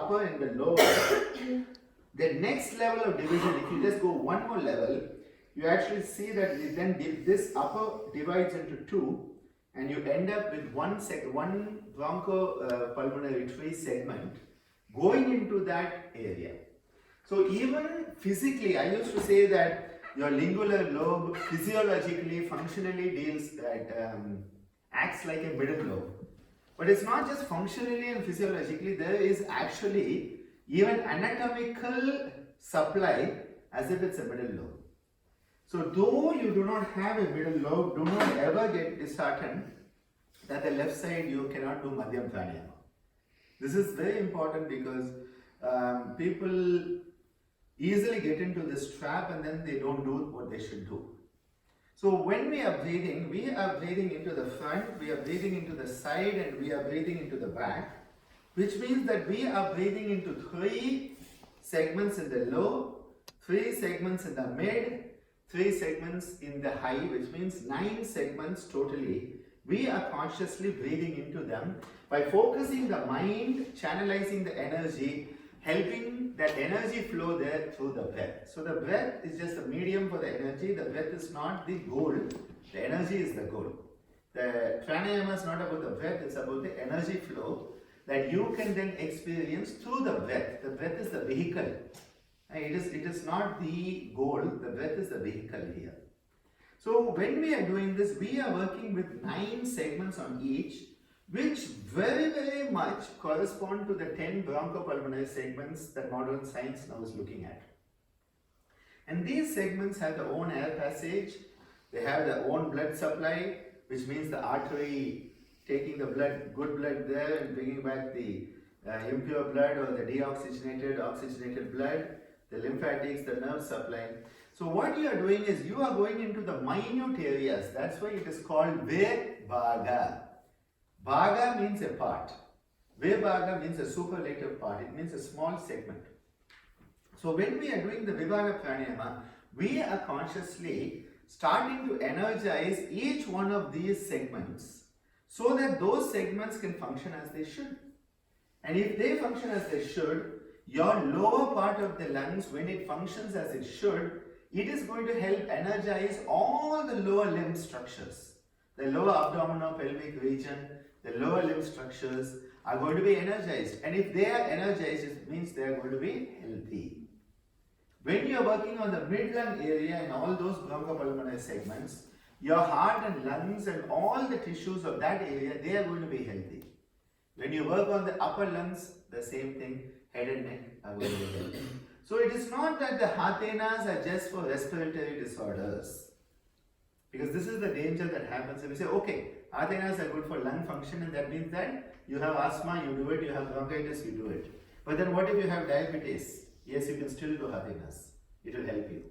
upper and the lower, the next level of division, if you just go one more level, you actually see that this upper divides into two, and you end up with one bronchopulmonary tree segment going into that area. So even physically, I used to say that your lingular lobe physiologically, functionally acts like a middle lobe. But it's not just functionally and physiologically, there is actually even anatomical supply as if it's a middle lobe. So though you do not have a middle lobe, do not ever get disheartened that the left side you cannot do Madhyam Pranayama. This is very important because people easily get into this trap and then they don't do what they should do. So when we are breathing into the front, we are breathing into the side, and we are breathing into the back, which means that we are breathing into 3 segments in the low, 3 segments in the mid, 3 segments in the high, which means 9 segments totally. We are consciously breathing into them by focusing the mind, channelizing the energy, helping that energy flow there through the breath. So the breath is just a medium for the energy. The breath is not the goal. The energy is the goal. The pranayama is not about the breath, it's about the energy flow that you can then experience through the breath. The breath is the vehicle. It is not the goal, the breath is the vehicle here. So when we are doing this, we are working with 9 segments on each, which very, very much correspond to the 10 bronchopulmonary segments that modern science now is looking at. And these segments have their own air passage, they have their own blood supply, which means the artery taking the blood, good blood there and bringing back the impure blood or the deoxygenated, oxygenated blood, the lymphatics, the nerve supply. So what you are doing is you are going into the minute areas. That's why it is called Vibhaga. Bhaga means a part. Vibhaga means a superlative part. It means a small segment. So when we are doing the Vibhaga Pranayama, we are consciously starting to energize each one of these segments so that those segments can function as they should. And if they function as they should, your lower part of the lungs, when it functions as it should, it is going to help energize all the lower limb structures. The lower abdominopelvic region, the lower limb structures are going to be energized. And if they are energized, it means they are going to be healthy. When you are working on the mid-lung area and all those bronchopulmonary segments, your heart and lungs and all the tissues of that area, they are going to be healthy. When you work on the upper lungs, the same thing, head and neck are going to be healthy. So it is not that the hatenas are just for respiratory disorders. Because this is the danger that happens. If you say, okay, hatenas are good for lung function, and that means that you have asthma, you do it, you have bronchitis, you do it. But then what if you have diabetes? Yes, you can still do hatenas. It will help you.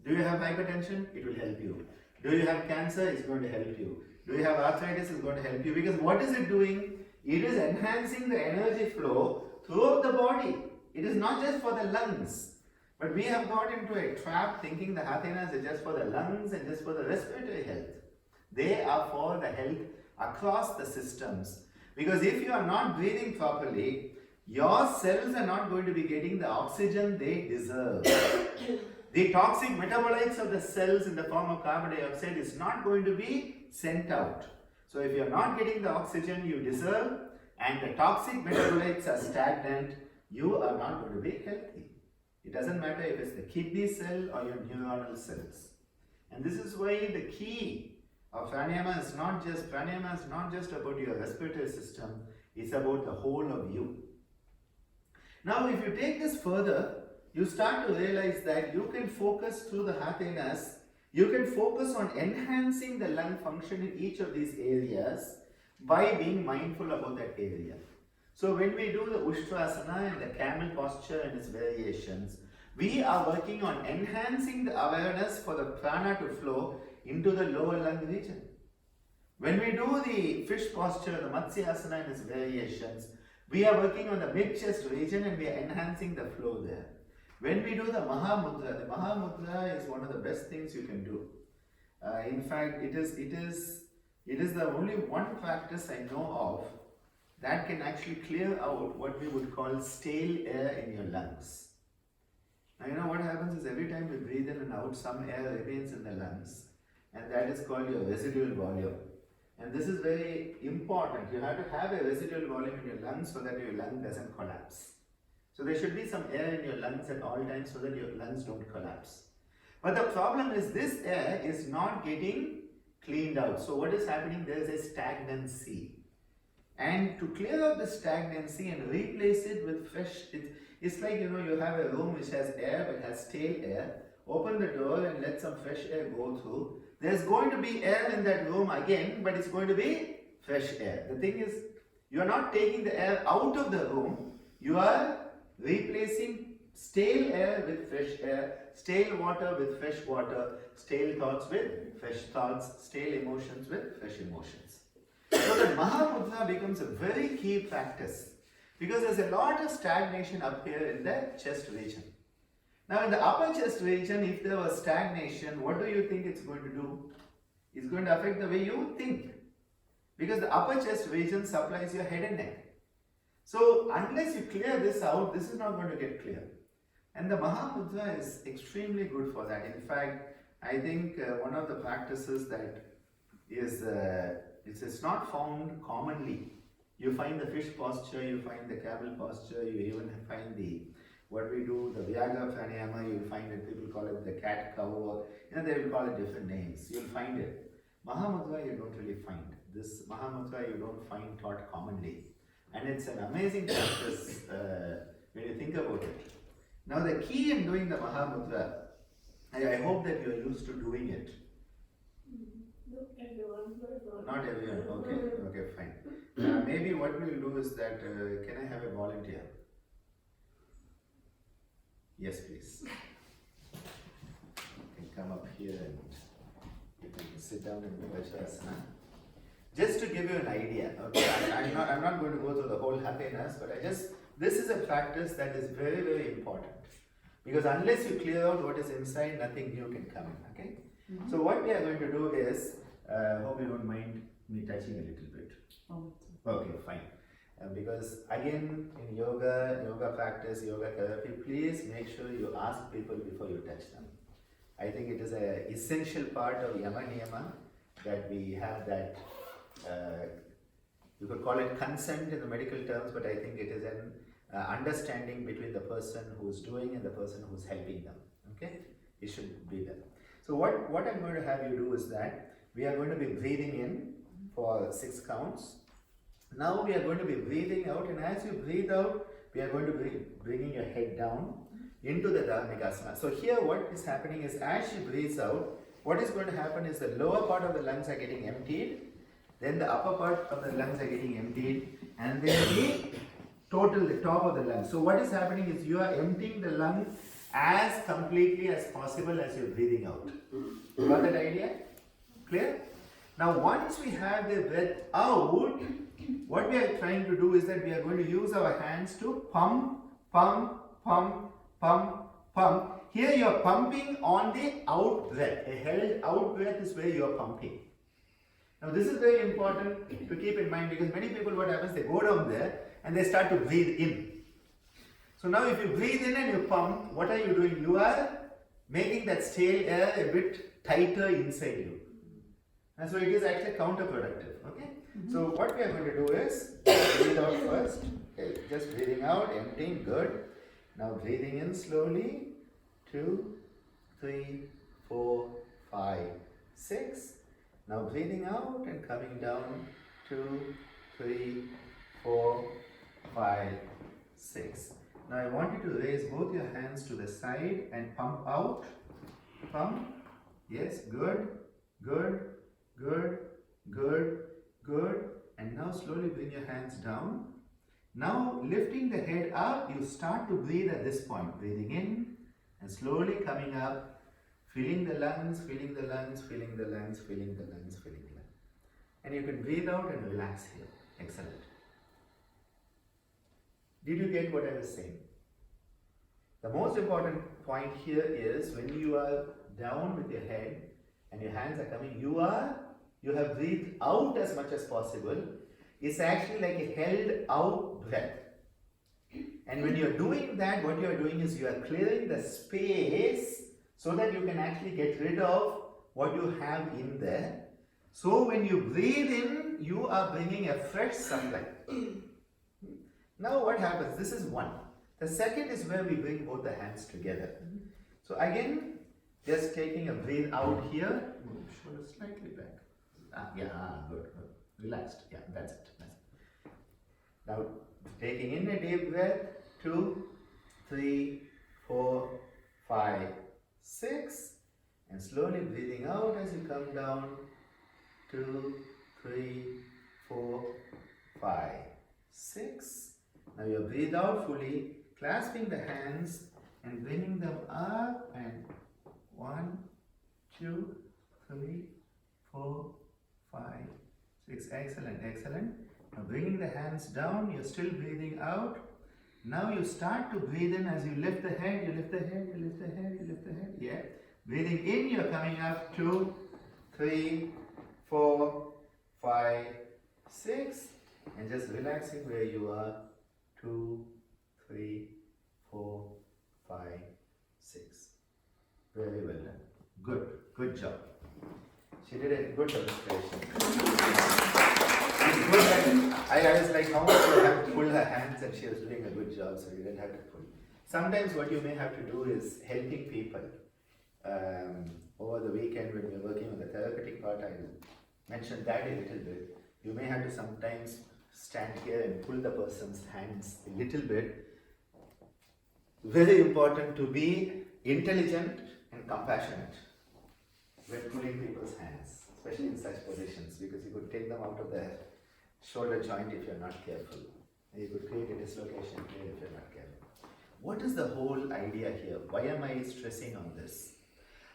Do you have hypertension? It will help you. Do you have cancer? It's going to help you. Do you have arthritis? It's going to help you. Because what is it doing? It is enhancing the energy flow throughout the body. It is not just for the lungs. But we have got into a trap thinking the hatenas are just for the lungs and just for the respiratory health. They are for the health across the systems. Because if you are not breathing properly, your cells are not going to be getting the oxygen they deserve. The toxic metabolites of the cells in the form of carbon dioxide is not going to be sent out. So if you are not getting the oxygen you deserve and the toxic metabolites are stagnant, you are not going to be healthy. It doesn't matter if it's the kidney cell or your neuronal cells. And this is why the key of pranayama is not just about your respiratory system, it's about the whole of you. Now if you take this further, you start to realize that you can focus through the hatenas, you can focus on enhancing the lung function in each of these areas by being mindful about that area. So when we do the Ushtrasana and the camel posture and its variations, we are working on enhancing the awareness for the prana to flow into the lower lung region. When we do the fish posture, the Matsyasana and its variations, we are working on the mid-chest region and we are enhancing the flow there. When we do the Mahamudra is one of the best things you can do. In fact, it is the only one practice I know of that can actually clear out what we would call stale air in your lungs. Now, you know what happens is every time we breathe in and out, some air remains in the lungs, and that is called your residual volume. And this is very important. You have to have a residual volume in your lungs so that your lung doesn't collapse. So there should be some air in your lungs at all times so that your lungs don't collapse. But the problem is this air is not getting cleaned out. So what is happening? There is a stagnancy. And to clear out the stagnancy and replace it with fresh, it's like, you know, you have a room which has air but has stale air. Open the door and let some fresh air go through. There's going to be air in that room again, but it's going to be fresh air. The thing is, you are not taking the air out of the room. You are replacing stale air with fresh air, stale water with fresh water, stale thoughts with fresh thoughts, stale emotions with fresh emotions. So the Mahamudra becomes a very key practice because there's a lot of stagnation up here in the chest region. Now in the upper chest region, if there was stagnation, what do you think it's going to do? It's going to affect the way you think. Because the upper chest region supplies your head and neck. So unless you clear this out, this is not going to get clear. And the Mahamudra is extremely good for that. In fact, I think one of the practices that is, it's not found commonly. You find the fish posture, you find the camel posture, you even find the, what we do, the Vyagra Pranayama, you'll find it, people call it the cat cow, or, you know, they will call it different names. You'll find it. Mahamudra you don't really find. This Mahamudra you don't find taught commonly. And it's an amazing practice when you think about it. Now the key in doing the Mahamudra, I hope that you are used to doing it. Not everyone, okay, fine. Maybe what we'll do is that, can I have a volunteer? Yes, please. You can come up here and you can sit down in the Vajrasana. Just to give you an idea, okay, I'm not going to go through the whole happiness, but this is a practice that is very, very important. Because unless you clear out what is inside, nothing new can come in, okay? Mm-hmm. So what we are going to do is, hope you don't mind me touching a little bit. Oh. Okay, fine. Because again, in yoga practice, yoga therapy, please make sure you ask people before you touch them. I think it is an essential part of Yama Niyama that we have that, you could call it consent in the medical terms, but I think it is an understanding between the person who's doing and the person who's helping them. Okay? It should be there. So what I'm going to have you do is that we are going to be breathing in for 6 counts. Now we are going to be breathing out, and as you breathe out, we are going to be bringing your head down into the Dharmikasana. So here what is happening is as she breathes out, what is going to happen is the lower part of the lungs are getting emptied, then the upper part of the lungs are getting emptied, and then the top of the lungs. So what is happening is you are emptying the lung as completely as possible as you're breathing out. You got that idea? Clear? Now once we have the breath out, what we are trying to do is that we are going to use our hands to pump, pump, pump, pump, pump. Here you are pumping on the out breath. A held out breath is where you are pumping. Now this is very important to keep in mind because many people, what happens, they go down there and they start to breathe in. So now if you breathe in and you pump, what are you doing? You are making that stale air a bit tighter inside you. And so it is actually counterproductive. Okay? Mm-hmm. So what we are going to do is breathe out first. Okay, just breathing out, emptying, good. Now breathing in slowly. 2, 3, 4, 5, 6. Now breathing out and coming down. 2, 3, 4, 5, 6. Now I want you to raise both your hands to the side and pump out. Pump. Yes, good, good, good, good, good. And now slowly bring your hands down. Now lifting the head up, you start to breathe at this point. Breathing in and slowly coming up, filling the lungs, filling the lungs, filling the lungs, filling the lungs, filling the lungs. And you can breathe out and relax here. Excellent. Did you get what I was saying? The most important point here is when you are down with your head and your hands are coming, you have breathed out as much as possible. is actually like a held out breath. And when you're doing that, what you're doing is you are clearing the space so that you can actually get rid of what you have in there. So when you breathe in, you are bringing a fresh supply. Now what happens? This is one. The second is where we bring both the hands together. So again, just taking a breath out here, move shoulder slightly back. Good. Relaxed. Yeah, that's it. Now taking in a deep breath, 2, 3, 4, 5, 6, and slowly breathing out as you come down, 2, 3, 4, 5, 6. Now you breathe out fully, clasping the hands and bringing them up, and 1, 2, 3, 4, 5, 6. Excellent, excellent. Now bringing the hands down, you're still breathing out. Now you start to breathe in as you lift the head, you lift the head, you lift the head, you lift the head. Yeah. Breathing in, you're coming up, 2, 3, 4, 5, 6. And just relaxing where you are, 2, 3, 4, 5, 6. Very well done. Good job. She did a good demonstration. I was like, how much you have to pull her hands, and she was doing a good job, so you didn't have to pull. Sometimes what you may have to do is helping people. Over the weekend when we were working on the therapeutic part, I mentioned that a little bit. You may have to sometimes stand here and pull the person's hands a little bit. Very important to be intelligent and compassionate when pulling people's hands, especially in such positions, because you could take them out of the shoulder joint if you're not careful. And you could create a dislocation here if you're not careful. What is the whole idea here? Why am I stressing on this?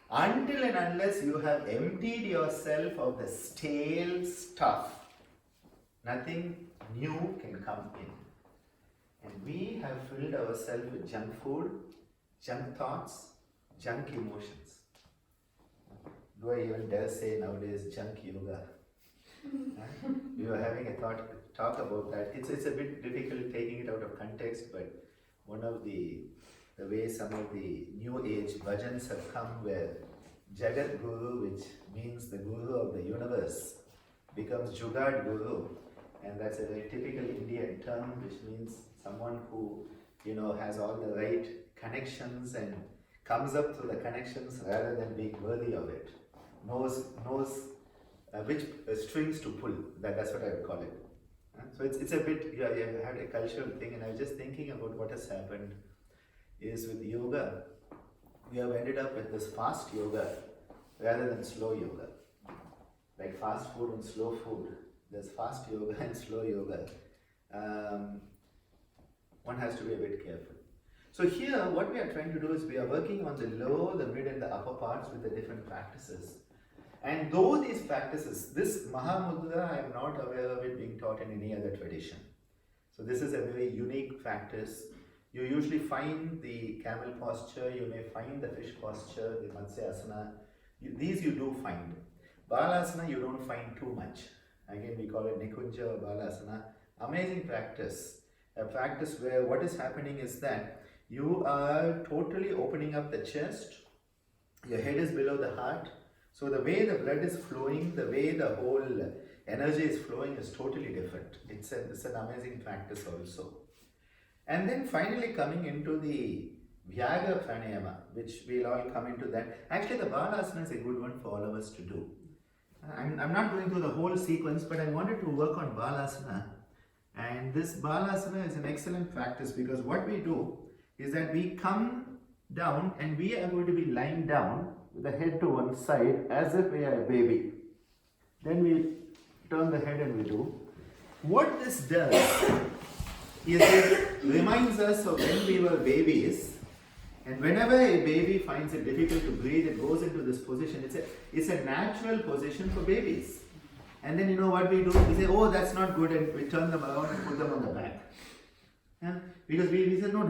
Until and unless you have emptied yourself of the stale stuff, nothing new can come in. And we have filled ourselves with junk food, junk thoughts, junk emotions. Do I even dare say nowadays junk yoga? We were having a talk about that. It's a bit difficult taking it out of context, but one of the way some of the new age bhajans have come where Jagat Guru, which means the Guru of the universe, becomes Jugad Guru, and that's a very typical Indian term, which means someone who has all the right connections and comes up through the connections rather than being worthy of it. Knows which strings to pull. That's what I would call it. So it's a bit, you had a cultural thing, and I was just thinking about what has happened is with yoga, we have ended up with this fast yoga rather than slow yoga. Like fast food and slow food. There's fast yoga and slow yoga. One has to be a bit careful. So here, what we are trying to do is we are working on the low, the mid and the upper parts with the different practices. And though these practices, this Mahamudra, I am not aware of it being taught in any other tradition. So this is a very unique practice. You usually find the camel posture, you may find the fish posture, the Matsyasana. These you do find. Balasana you don't find too much. Again, we call it Nikunja or Balasana. Amazing practice. A practice where what is happening is that you are totally opening up the chest, your head is below the heart. So the way the blood is flowing, the way the whole energy is flowing is totally different. It's an amazing practice also. And then finally coming into the Vyaga Pranayama, which we'll all come into that. Actually the Balasana is a good one for all of us to do. I'm not going through the whole sequence, but I wanted to work on Balasana. And this Balasana is an excellent practice because what we do is that we come down and we are going to be lying down with the head to one side as if we are a baby. Then we turn the head and we do. What this does is it reminds us of when we were babies, and whenever a baby finds it difficult to breathe, it goes into this position. It's a natural position for babies. And then you know what we do? We say, oh, that's not good, and we turn them around and put them on the back. Yeah? Because we say, no,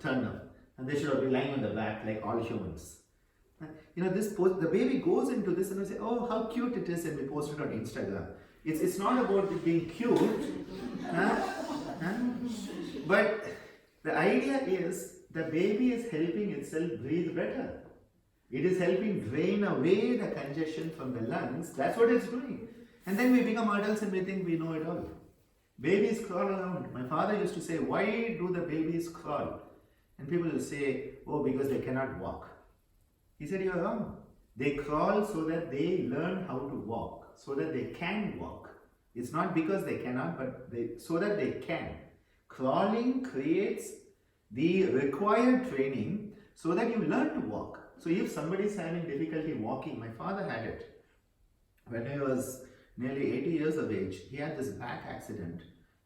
turn them. And they should be lying on the back like all humans. You know, the baby goes into this and we say, oh, how cute it is, and we post it on Instagram. It's not about it being cute, huh? Huh? But the idea is the baby is helping itself breathe better. It is helping drain away the congestion from the lungs. That's what it's doing. And then we become adults and we think we know it all. Babies crawl around. My father used to say, why do the babies crawl? And people will say, oh, because they cannot walk. He said, you're wrong. They crawl so that they learn how to walk, so that they can walk. It's not because they cannot, but so that they can. Crawling creates the required training so that you learn to walk. So if somebody is having difficulty walking, my father had it. When he was nearly 80 years of age, he had this back accident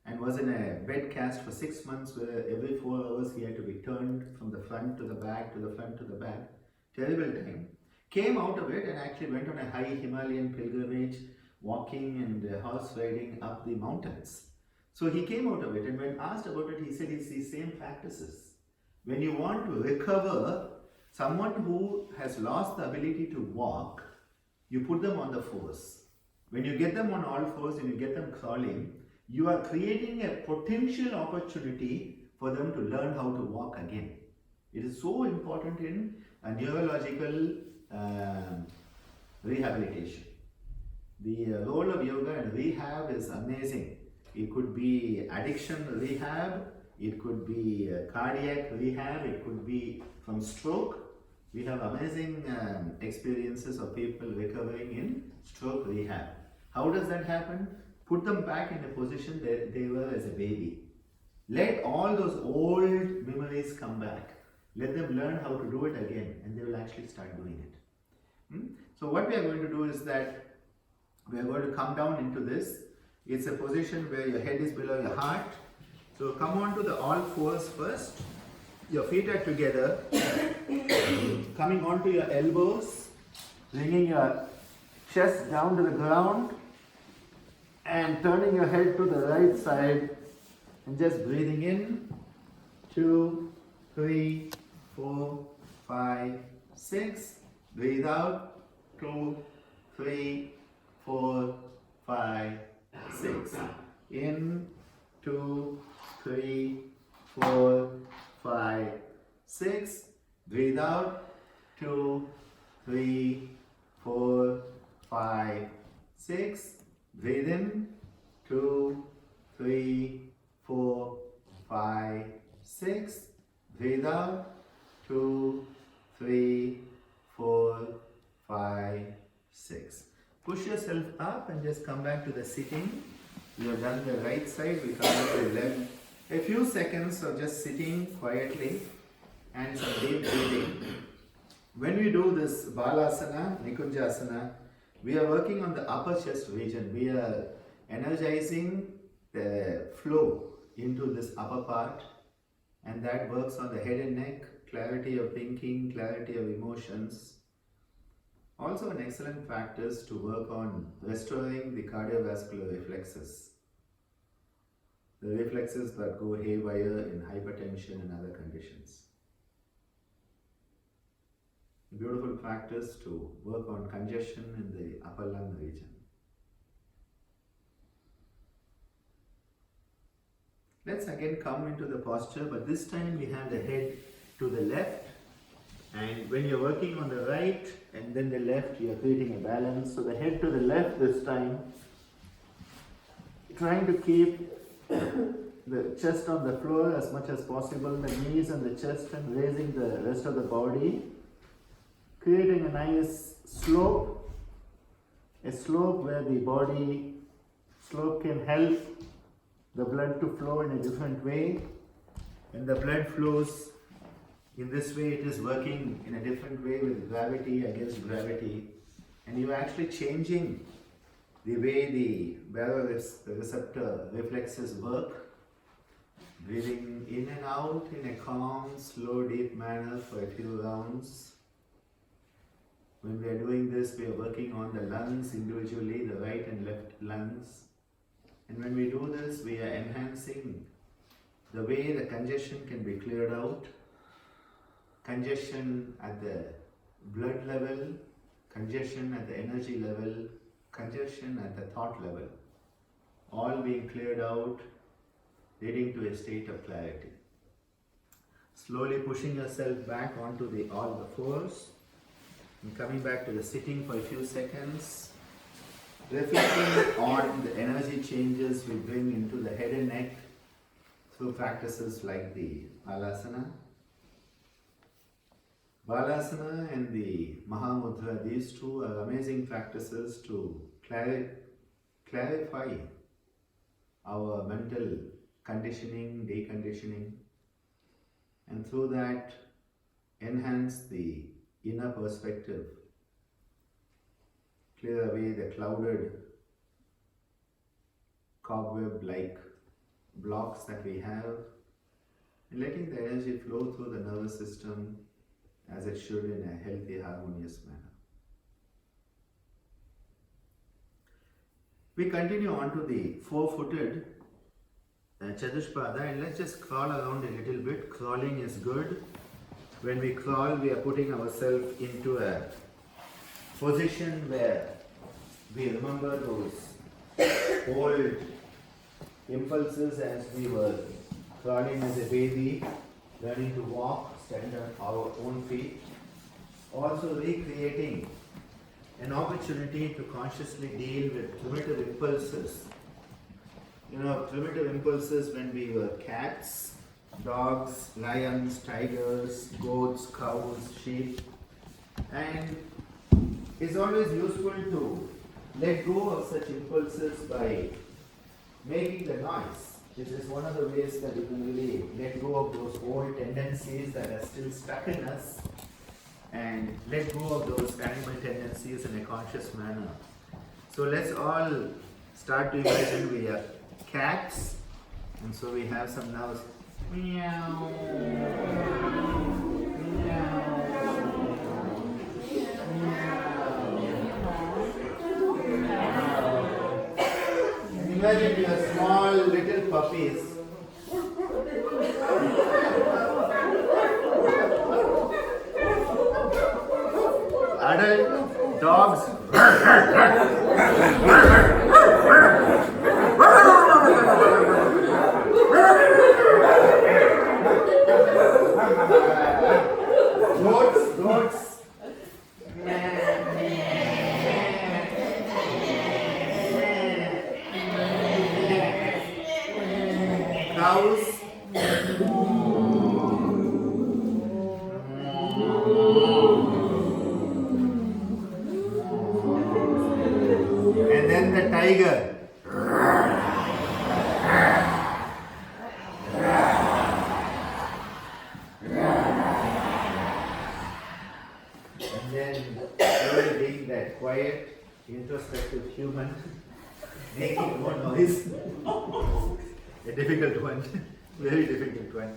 and was in a bed cast for 6 months where every 4 hours he had to be turned from the front to the back, to the front to the back. Terrible time. Came out of it and actually went on a high Himalayan pilgrimage, walking and horse riding up the mountains. So he came out of it, and when asked about it, he said it's the same practices. When you want to recover someone who has lost the ability to walk, you put them on the fours. When you get them on all fours and you get them crawling, you are creating a potential opportunity for them to learn how to walk again. It is so important in a neurological rehabilitation. The role of yoga and rehab is amazing. It could be addiction rehab, it could be cardiac rehab, it could be from stroke. We have amazing experiences of people recovering in stroke rehab. How does that happen? Put them back in the position that they were as a baby. Let all those old memories come back. Let them learn how to do it again, and they will actually start doing it. So what we are going to do is that we are going to come down into this. It's a position where your head is below your heart. So come on to the all fours first. Your feet are together. Coming onto your elbows, bringing your chest down to the ground and turning your head to the right side and just breathing in. 2, 3, 4, 5, 6. Breathe out. 2, 3, 4, 5, 6. In. 2, 3, 4, 5, 6. Breathe out. 2, 3, 4, 5, 6. Breathe in. 2, 3, 4, 5, 6. Breathe out. 2, 3, 4, 5, 6. Push yourself up and just come back to the sitting. You have done the right side, we come back to the left. A few seconds of just sitting quietly and some deep breathing. When we do this Balasana, Nikunjasana, we are working on the upper chest region. We are energizing the flow into this upper part, and that works on the head and neck, clarity of thinking, clarity of emotions. Also an excellent practice to work on restoring the cardiovascular reflexes. The reflexes that go haywire in hypertension and other conditions. A beautiful practice to work on congestion in the upper lung region. Let's again come into the posture, but this time we have the head to the left, and when you're working on the right and then the left, you're creating a balance. So the head to the left this time, trying to keep the chest on the floor as much as possible, the knees and the chest, and raising the rest of the body, creating a nice slope, a slope where the body slope can help the blood to flow in a different way. When the blood flows in this way, it is working in a different way with gravity against gravity, and you are actually changing the way the baroreceptor reflexes work. Breathing in and out in a calm, slow, deep manner for a few rounds. When we are doing this, we are working on the lungs individually, the right and left lungs. And when we do this, we are enhancing the way the congestion can be cleared out. Congestion at the blood level, congestion at the energy level, congestion at the thought level. all being cleared out, leading to a state of clarity. Slowly pushing yourself back onto all the fours and coming back to the sitting for a few seconds, reflecting on the energy changes we bring into the head and neck through practices like the Balasana. Balasana and the Mahamudra, these two are amazing practices to clarify our mental conditioning, deconditioning, and through that enhance the inner perspective, clear away the clouded cobweb-like blocks that we have, and letting the energy flow through the nervous system as it should in a healthy, harmonious manner. We continue on to the four-footed Chatushpada, and let's just crawl around a little bit. Crawling is good. When we crawl, we are putting ourselves into a position where we remember those old impulses as we were crawling as a baby, learning to walk, stand on our own feet. Also recreating an opportunity to consciously deal with primitive impulses. Primitive impulses when we were cats, dogs, lions, tigers, goats, cows, sheep. And it's always useful to let go of such impulses by making the noise. This is one of the ways that you can really let go of those old tendencies that are still stuck in us and let go of those animal tendencies in a conscious manner. So let's all start to imagine we are cats, and so we have some noise. Meow. Imagine you are small little puppies. Adult dogs. Goats. Cows. And then the tiger. And then slowly being that quiet, introspective human, making more noise. A difficult one, very difficult one.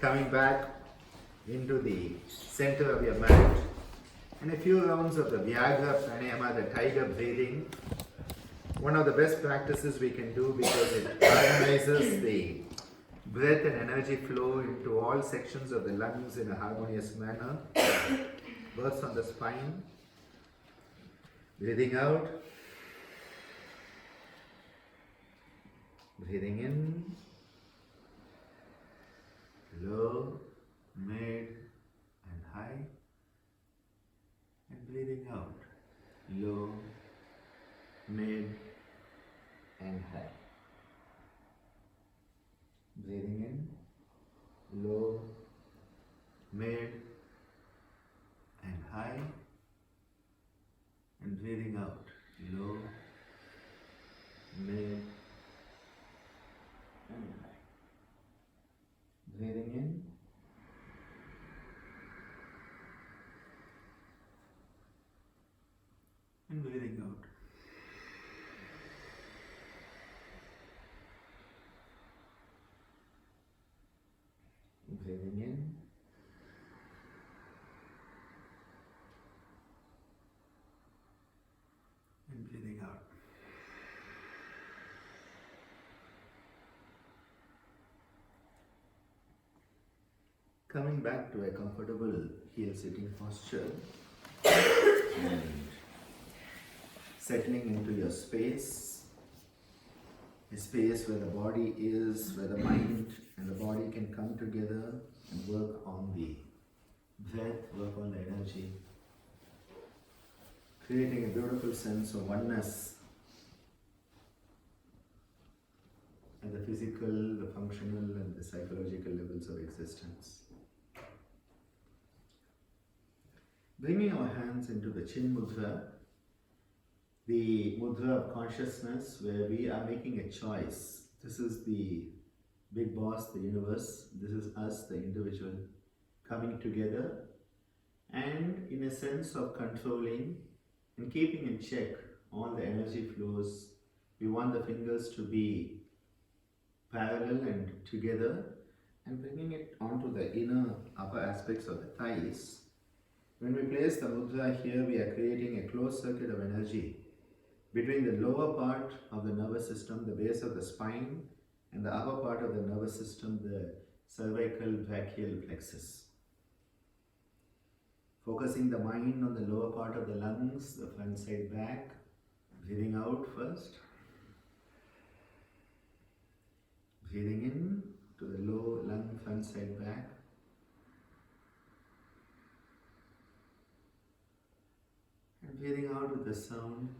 Coming back into the center of your mat, and a few rounds of the Vyagra Pranayama, the tiger breathing. One of the best practices we can do because it harmonizes the breath and energy flow into all sections of the lungs in a harmonious manner. Works on the spine. Breathing out. Breathing in, low, mid, and high, and breathing out, low, mid, and high. Breathing in, low, mid, and high, and breathing out, low, mid, and high. Breathing in, and breathing out. Breathing in, and breathing out. Coming back to a comfortable heel sitting posture and settling into your space. a space where the body is, where the mind and the body can come together and work on the breath, work on the energy, creating a beautiful sense of oneness at the physical, the functional and the psychological levels of existence. Bringing our hands into the Chin Mudra, the mudra of consciousness where we are making a choice. This is the big boss, the universe. This is us, the individual, coming together and in a sense of controlling and keeping in check all the energy flows. We want the fingers to be parallel and together and bringing it onto the inner upper aspects of the thighs. When we place the mudra here, we are creating a closed circuit of energy between the lower part of the nervous system, the base of the spine, and the upper part of the nervous system, the cervical brachial plexus. Focusing the mind on the lower part of the lungs, the front side back, breathing out first. Breathing in to the low lung, front side back. And breathing out with the sound.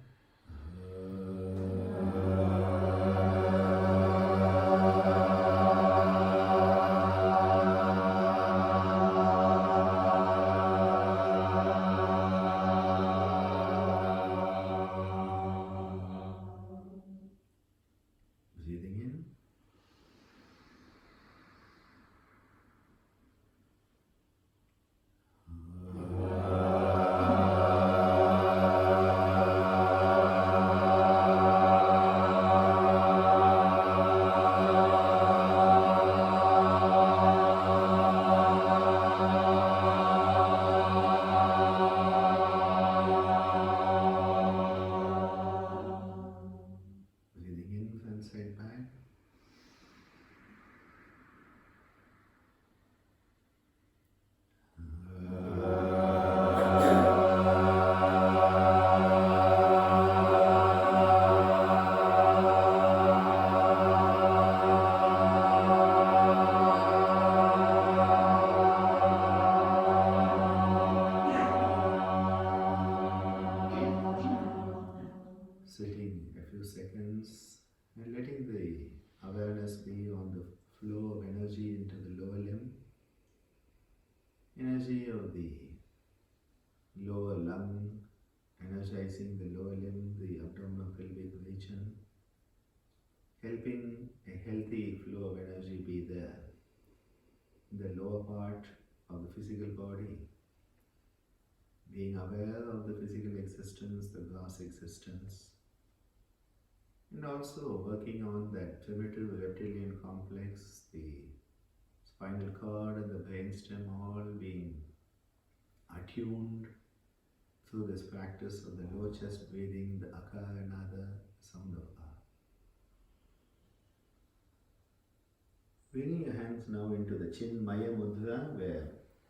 Breathing in. Side back. Sitting a few seconds and letting the awareness be on the flow of energy into the lower limb, energy of the lower lung, energizing the lower limb, the abdominopelvic region, helping a healthy flow of energy be there in the lower part of the physical body, being aware of the physical existence, the gross existence, and also working on that primitive reptilian complex, the spinal cord and the brainstem all being attuned through this practice of the low chest breathing, the akara nada, sound of ah. Bringing your hands now into the Chin Maya Mudra, where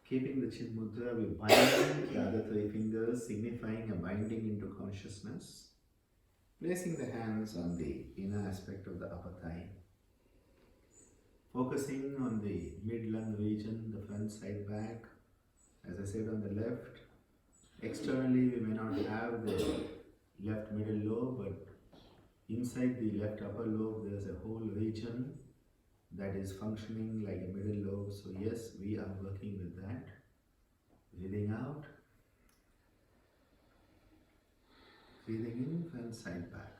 keeping the Chin Mudra, we bind the other three fingers, signifying a binding into consciousness. Placing the hands on the inner aspect of the upper thigh. Focusing on the mid-lung region, the front side back. As I said, on the left. Externally, we may not have the left middle lobe, but inside the left upper lobe, there's a whole region that is functioning like a middle lobe. So yes, we are working with that. Breathing out. Breathing in, front side back.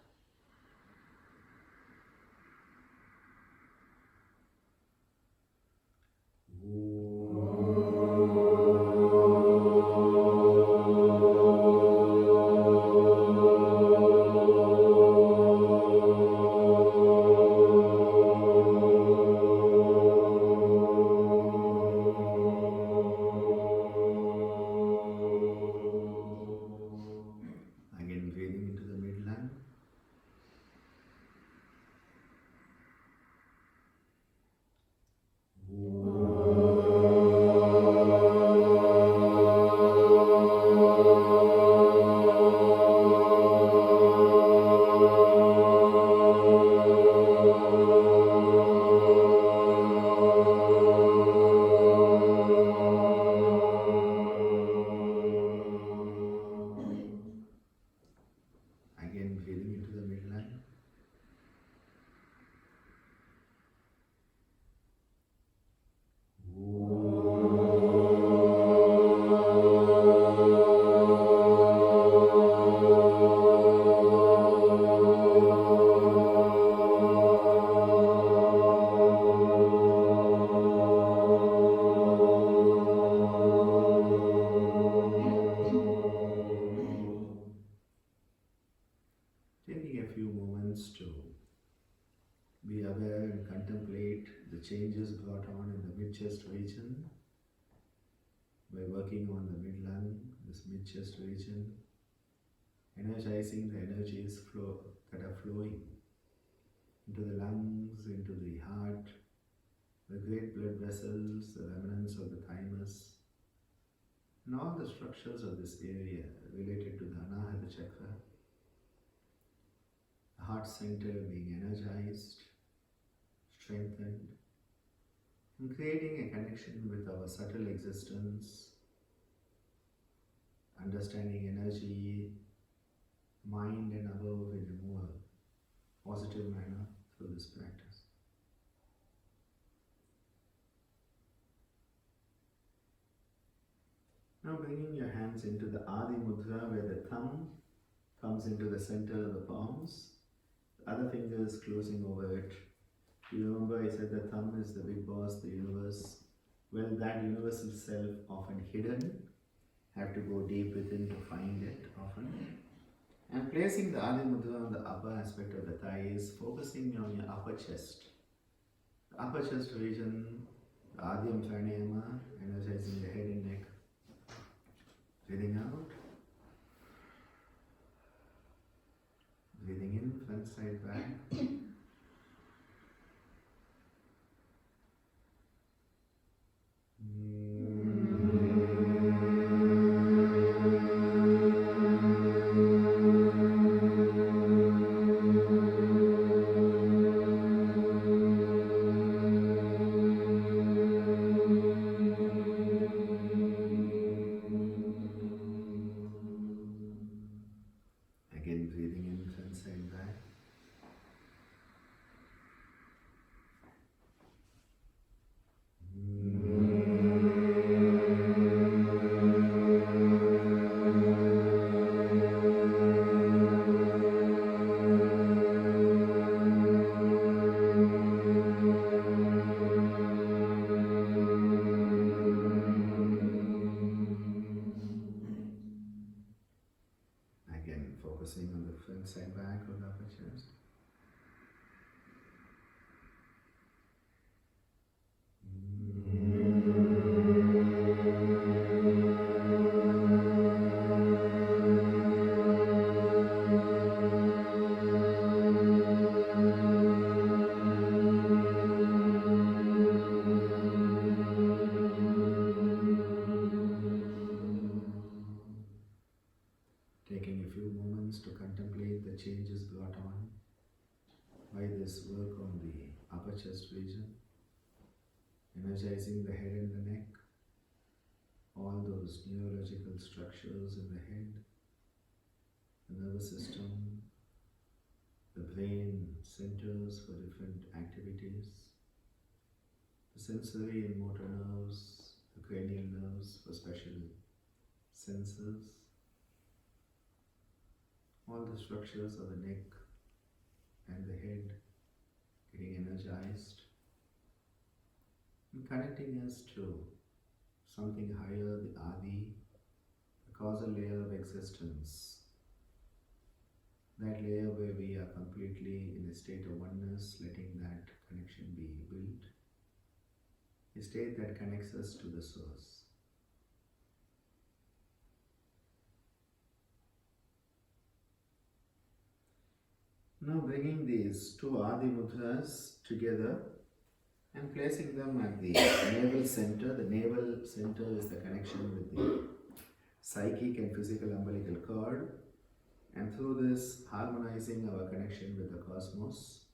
Again, breathing into the midline. Om. mid-chest region by working on the mid-lung, this mid-chest region, energizing the energies that are flowing into the lungs, into the heart, the great blood vessels, the remnants of the thymus, and all the structures of this area related to the Anahata chakra. The heart center being energized, strengthened, and creating a connection with our subtle existence, understanding energy, mind and above in a more positive manner through this practice. Now bringing your hands into the Adi Mudra, where the thumb comes into the center of the palms, the other fingers closing over it. You remember I said the thumb is the big boss, the universe. Well, that universal self, often hidden, have to go deep within to find it often. And placing the Adi Mudra on the upper aspect of the thighs, focusing on your upper chest. The upper chest region, the Adhyam Pranayama, energizing the head and neck. Breathing out. Breathing in, front side back. Again, breathing in, front side back. Again, focusing on the front side back of the upper chest. Taking a few moments to contemplate the changes brought on by this work on the upper chest region, energizing the head and the neck, all those neurological structures in the head, the nervous system, the brain centers for different activities, the sensory and motor nerves, the cranial nerves for special senses, all the structures of the neck and the head getting energized and connecting us to something higher, the Adi, the causal layer of existence, that layer where we are completely in a state of oneness, letting that connection be built, a state that connects us to the source. Now bringing these two Adi Mudras together and placing them at the navel center. The navel center is the connection with the psychic and physical umbilical cord, and through this harmonizing our connection with the cosmos.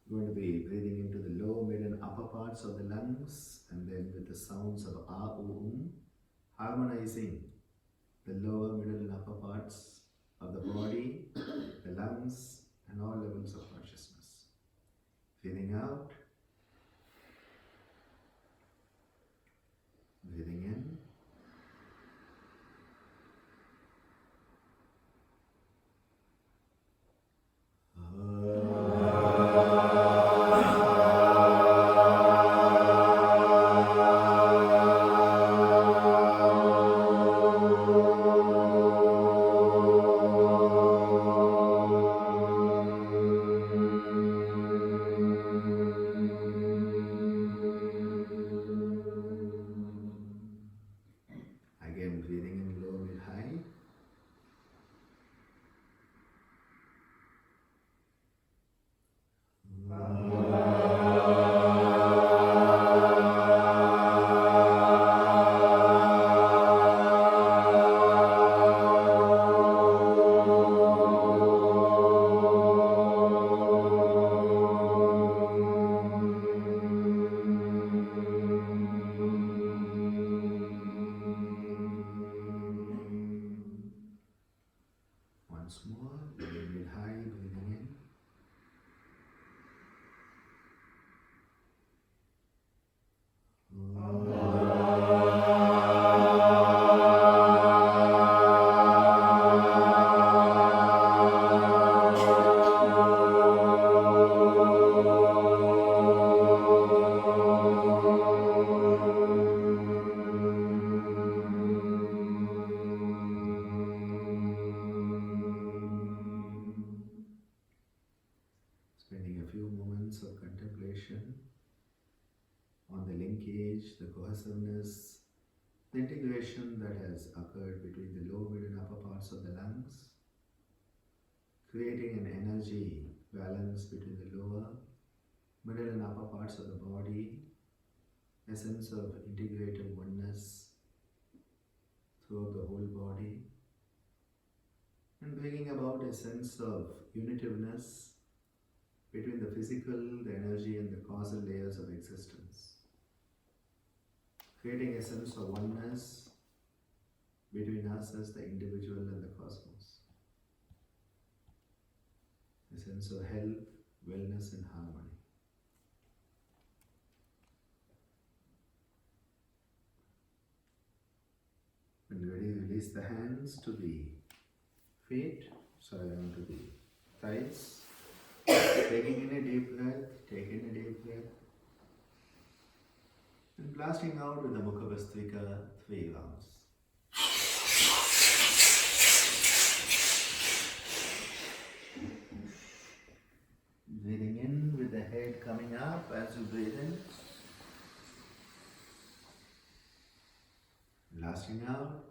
We're going to be breathing into the low, mid and upper parts of the lungs, and then with the sounds of A, U, harmonizing the lower, middle and upper parts of the body, the lungs, and all levels of consciousness. Breathing out, breathing in, the integration that has occurred between the lower, mid and upper parts of the lungs, creating an energy balance between the lower, middle and upper parts of the body, a sense of integrated oneness throughout the whole body, and bringing about a sense of unitiveness between the physical, the energy and the causal layers of existence, creating a sense of oneness between us as the individual and the cosmos, a sense of health, wellness and harmony. When you're ready, release the hands to the feet, to the thighs. Taking in a deep breath, take in a deep breath. And blasting out with the Mukha 3 rounds. Breathing in with the head coming up as you breathe in. Blasting out.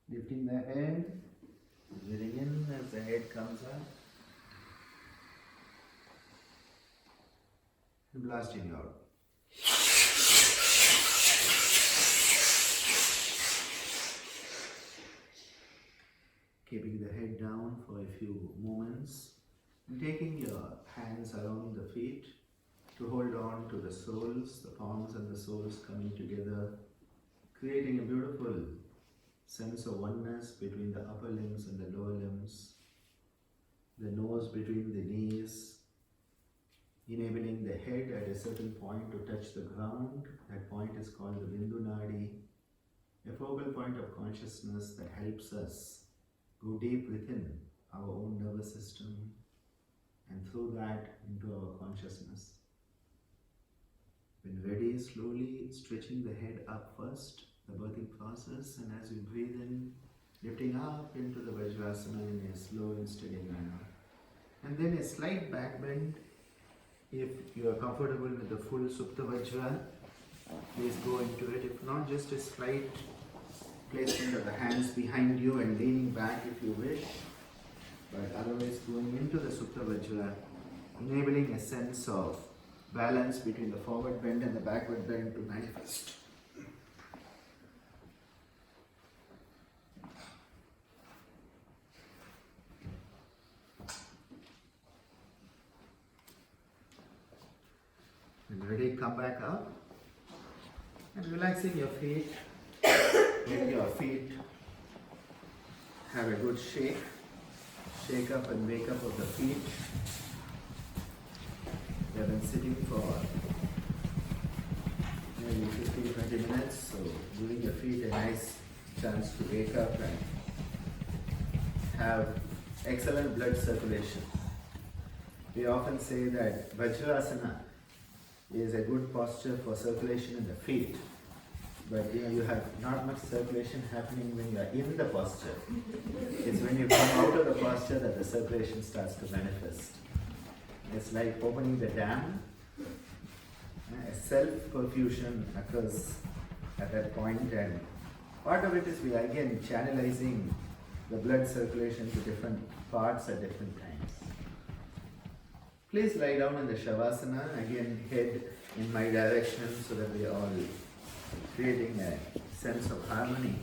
Lifting the head, breathing in as the head comes up. And blasting out. Keeping the head down for a few moments. And taking your hands around the feet to hold on to the soles, the palms and the soles coming together, creating a beautiful sense of oneness between the upper limbs and the lower limbs, the nose between the knees, enabling the head at a certain point to touch the ground. That point is called the Bindu Nadi, a focal point of consciousness that helps us go deep within our own nervous system and through that into our consciousness. When ready, slowly stretching the head up first, the birthing process, and as you breathe in, lifting up into the Vajrasana in a slow and steady manner. And then a slight back bend. If you are comfortable with the full Supta Vajra, please go into it. If not, just a slight placement of the hands behind you and leaning back if you wish. But otherwise going into the Supta Vajra, enabling a sense of balance between the forward bend and the backward bend to manifest. When ready, come back up and relaxing your feet. Let your feet have a good shake. Shake up and wake up of the feet. We have been sitting for maybe 15-20 minutes, so giving your feet a nice chance to wake up and have excellent blood circulation. We often say that Vajrasana is a good posture for circulation in the feet. But you have not much circulation happening when you are in the posture. It's when you come out of the posture that the circulation starts to manifest. It's like opening the dam. A self-perfusion occurs at that point, and part of it is we are again channelizing the blood circulation to different parts at different times. Please lie down in the Shavasana, again head in my direction so that we are all creating a sense of harmony